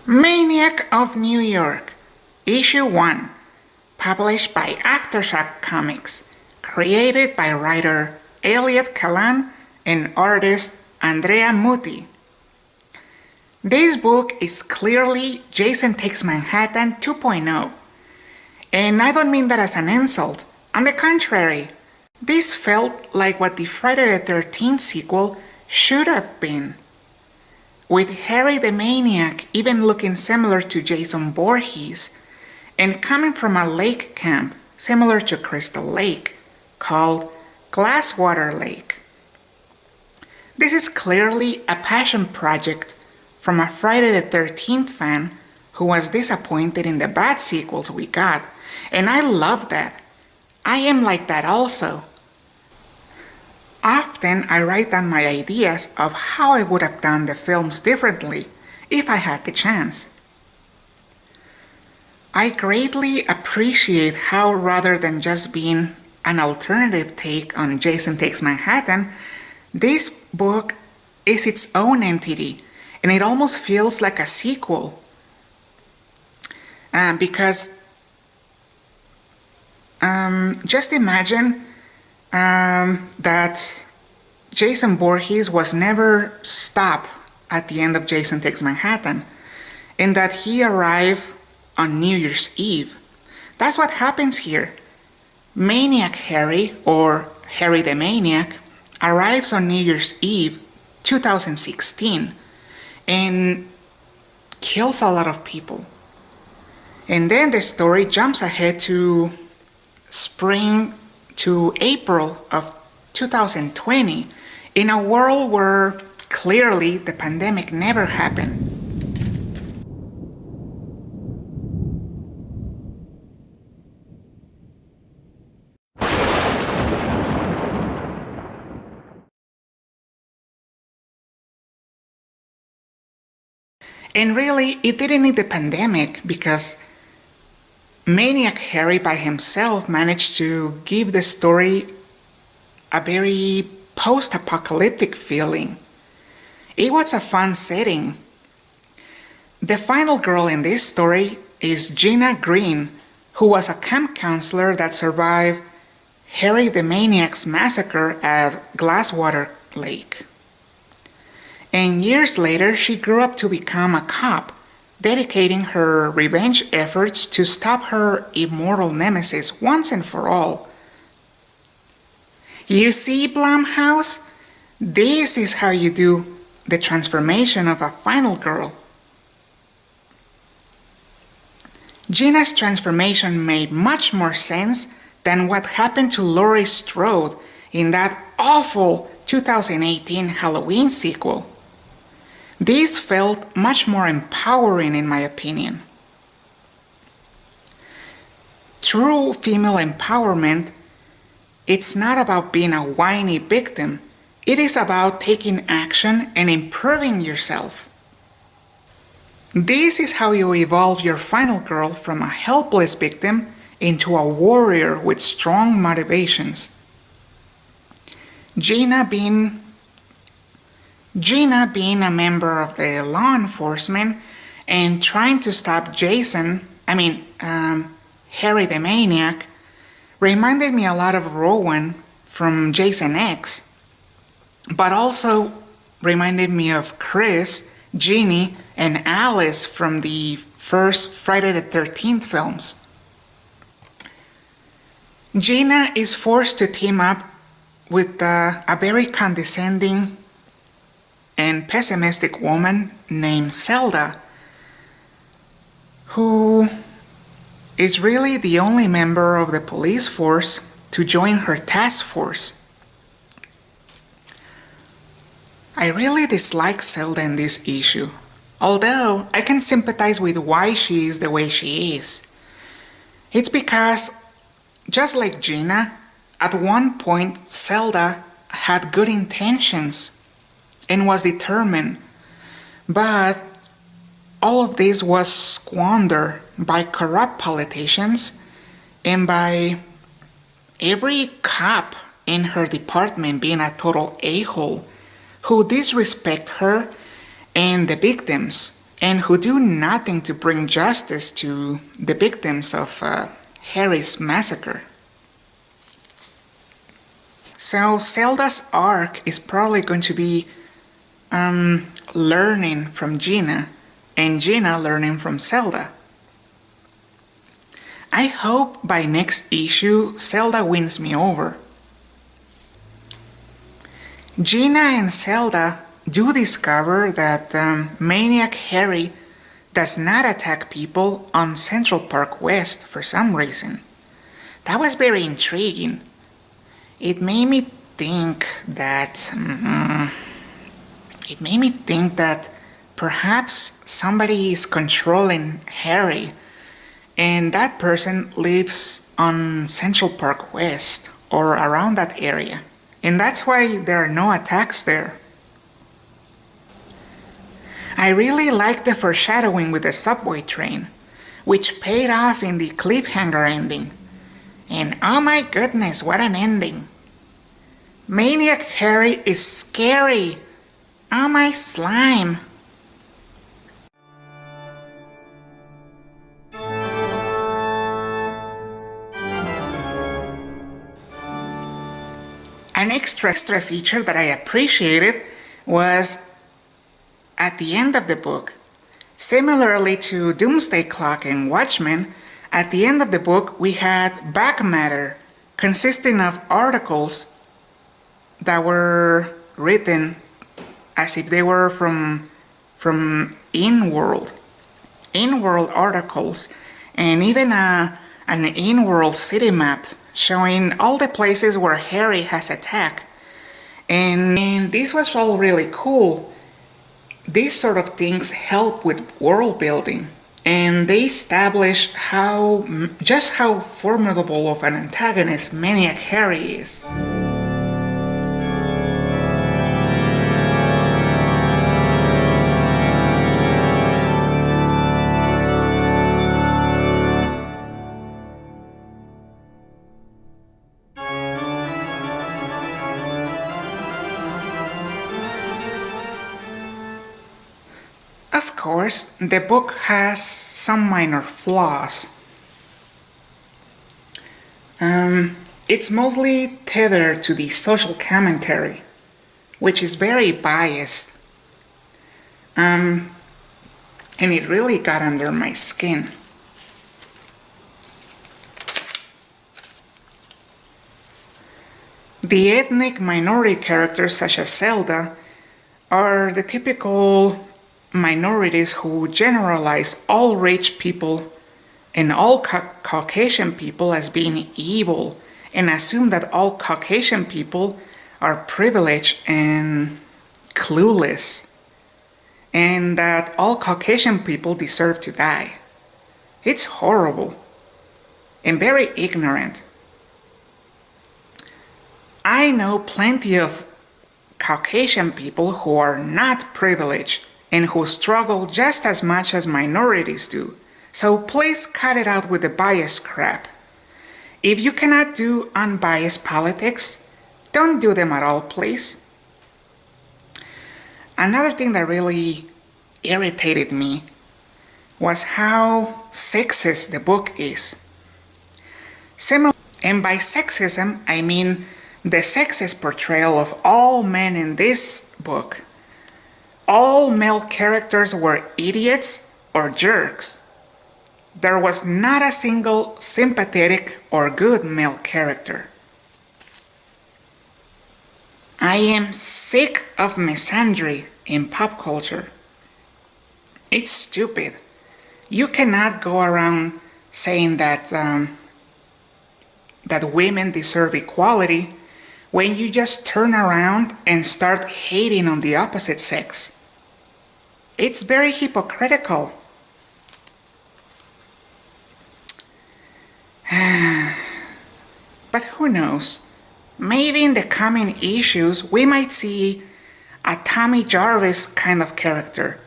Maniac of New York, Issue 1, published by Aftershock Comics, created by writer Elliot Kalan and artist Andrea Muti. This book is clearly Jason Takes Manhattan 2.0. And I don't mean that as an insult. On the contrary, this felt like what the Friday the 13th sequel should have been. With Harry the Maniac even looking similar to Jason Voorhees, and coming from a lake camp similar to Crystal Lake, called Glasswater Lake. This is clearly a passion project from a Friday the 13th fan who was disappointed in the bad sequels we got, and I love that. I am like that also. Often I write down my ideas of how I would have done the films differently if I had the chance. I greatly appreciate how, rather than just being an alternative take on Jason Takes Manhattan, this book is its own entity, and it almost feels like a sequel. Because just imagine that Jason Voorhees was never stopped at the end of Jason Takes Manhattan, and that he arrived on New Year's Eve. That's what happens here. Maniac Harry, or Harry the Maniac, arrives on New Year's Eve 2016 and kills a lot of people. And then the story jumps ahead to spring to April of 2020 in a world where clearly the pandemic never happened. And really, it didn't need the pandemic because Maniac Harry by himself managed to give the story a very post-apocalyptic feeling. It was a fun setting. The final girl in this story is Gina Green, who was a camp counselor that survived Harry the Maniac's massacre at Glasswater Lake. And years later, she grew up to become a cop, dedicating her revenge efforts to stop her immortal nemesis once and for all. You see, Blumhouse? This is how you do the transformation of a final girl. Gina's transformation made much more sense than what happened to Laurie Strode in that awful 2018 Halloween sequel. This felt much more empowering in my opinion. True female empowerment, it's not about being a whiny victim. It is about taking action and improving yourself. This is how you evolve your final girl from a helpless victim into a warrior with strong motivations. Gina being a member of the law enforcement and trying to stop Harry the Maniac, reminded me a lot of Rowan from Jason X, but also reminded me of Chris, Jeannie, and Alice from the first Friday the 13th films. Gina is forced to team up with a very condescending and pessimistic woman named Zelda, who is really the only member of the police force to join her task force. I really dislike Zelda in this issue, although I can sympathize with why she is the way she is. It's because, just like Gina, at one point Zelda had good intentions and was determined, but all of this was squandered by corrupt politicians and by every cop in her department being a total a-hole who disrespect her and the victims and who do nothing to bring justice to the victims of Harry's massacre. So Zelda's arc is probably going to be learning from Gina, and Gina learning from Zelda. I hope by next issue Zelda wins me over. Gina and Zelda do discover that Maniac Harry does not attack people on Central Park West for some reason. That was very intriguing. It made me think that perhaps somebody is controlling Harry, and that person lives on Central Park West or around that area, and that's why there are no attacks there. I really like the foreshadowing with the subway train, which paid off in the cliffhanger ending. And oh my goodness, what an ending! Maniac Harry is scary! Oh my slime! An extra feature that I appreciated was at the end of the book. Similarly to Doomsday Clock and Watchmen, at the end of the book we had back matter consisting of articles that were written as if they were from in-world articles, and even an in-world city map showing all the places where Harry has attacked. And this was all really cool. These sort of things help with world building, and they establish just how formidable of an antagonist Maniac Harry is. Of course, the book has some minor flaws. It's mostly tethered to the social commentary, which is very biased. And it really got under my skin. The ethnic minority characters, such as Zelda, are the typical minorities who generalize all rich people and all Caucasian people as being evil, and assume that all Caucasian people are privileged and clueless, and that all Caucasian people deserve to die. It's horrible and very ignorant. I know plenty of Caucasian people who are not privileged and who struggle just as much as minorities do. So please cut it out with the biased crap. If you cannot do unbiased politics, don't do them at all, please. Another thing that really irritated me was how sexist the book is. And by sexism, I mean the sexist portrayal of all men in this book. All male characters were idiots or jerks. There was not a single sympathetic or good male character. I am sick of misandry in pop culture. It's stupid. You cannot go around saying that women deserve equality when you just turn around and start hating on the opposite sex. It's very hypocritical. But who knows? Maybe in the coming issues we might see a Tommy Jarvis kind of character.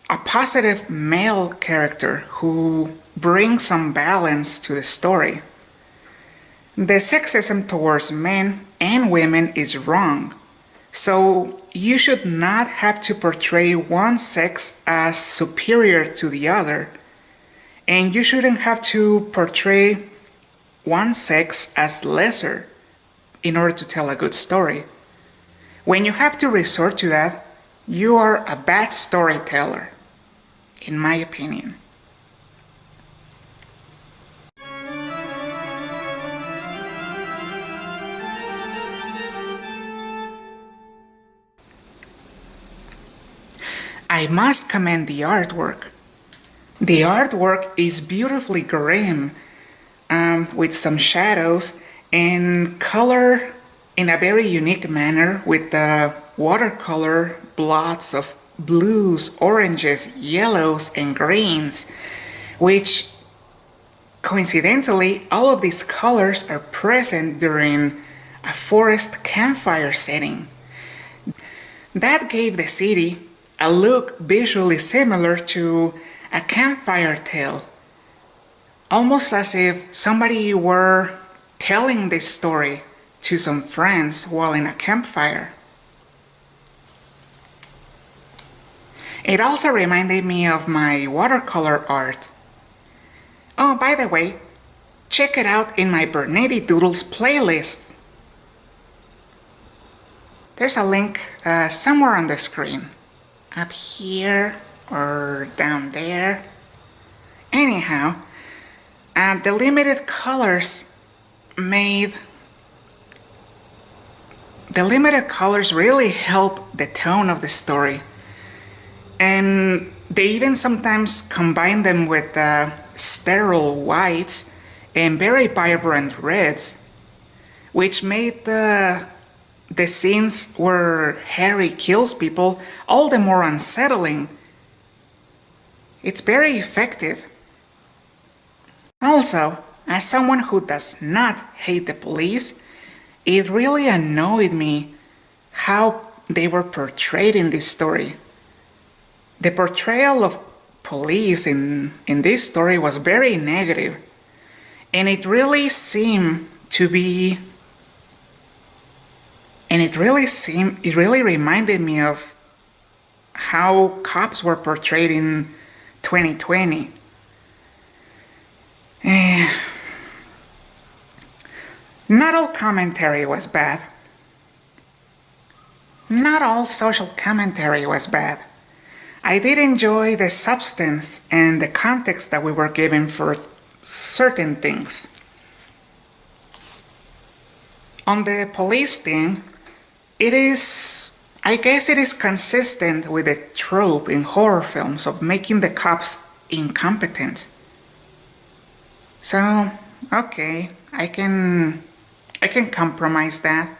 A positive male character who brings some balance to the story. The sexism towards men and women is wrong. So you should not have to portray one sex as superior to the other, and you shouldn't have to portray one sex as lesser in order to tell a good story. When you have to resort to that, you are a bad storyteller, in my opinion. I must commend the artwork. The artwork is beautifully grim, with some shadows and color in a very unique manner with the watercolor blots of blues, oranges, yellows, and greens, which coincidentally, all of these colors are present during a forest campfire setting. That gave the city a look visually similar to a campfire tale, almost as if somebody were telling this story to some friends while in a campfire. It also reminded me of my watercolor art. Oh, by the way, check it out in my Bernetti Doodles playlist. There's a link somewhere on the screen. Up here or down there. Anyhow, the limited colors really help the tone of the story. And they even sometimes combine them with sterile whites and very vibrant reds, which made the scenes where Harry kills people all the more unsettling. It's very effective. Also, as someone who does not hate the police, it really annoyed me how they were portrayed in this story. The portrayal of police in this story was very negative, and it really reminded me of how cops were portrayed in 2020. Not all commentary was bad. Not all social commentary was bad. I did enjoy the substance and the context that we were given for certain things. On the police thing, I guess it is consistent with the trope in horror films of making the cops incompetent. So, okay, I can compromise that.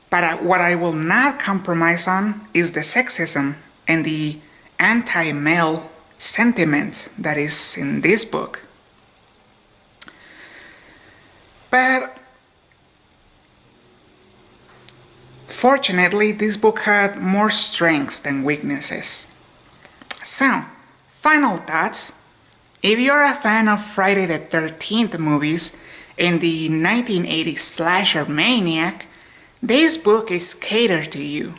But what I will not compromise on is the sexism and the anti-male sentiment that is in this book. But fortunately, this book had more strengths than weaknesses. So, final thoughts. If you're a fan of Friday the 13th movies and the 1980s slasher Maniac, this book is catered to you.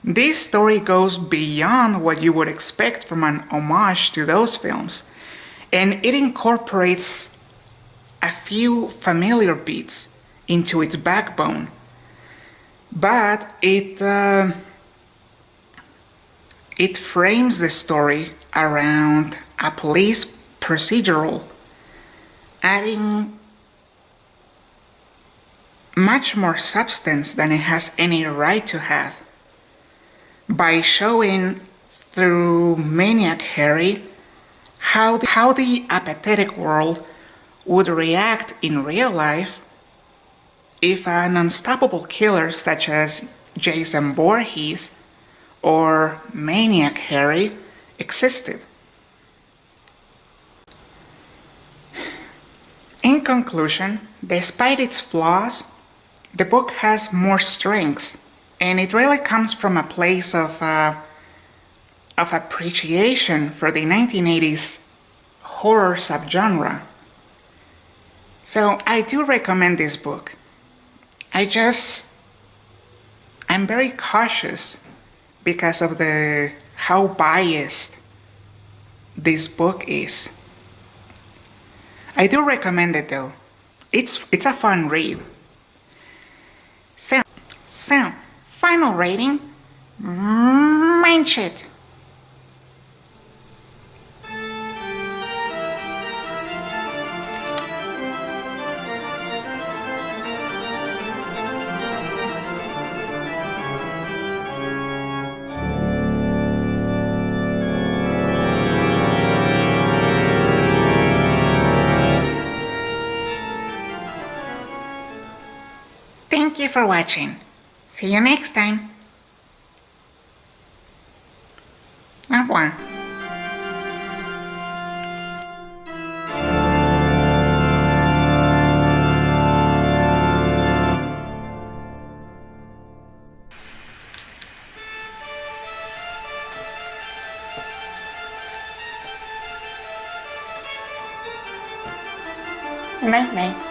This story goes beyond what you would expect from an homage to those films, and it incorporates a few familiar beats into its backbone. But it frames the story around a police procedural, adding much more substance than it has any right to have, by showing through Maniac Harry how the apathetic world would react in real life if an unstoppable killer such as Jason Voorhees or Maniac Harry existed. In conclusion, despite its flaws, the book has more strengths, and it really comes from a place of appreciation for the 1980s horror subgenre. So I do recommend this book. I just I'm very cautious because of the how biased this book is. I do recommend it though. It's a fun read. So final rating, Mindshit. Thank you for watching. See you next time. Au revoir. Night night.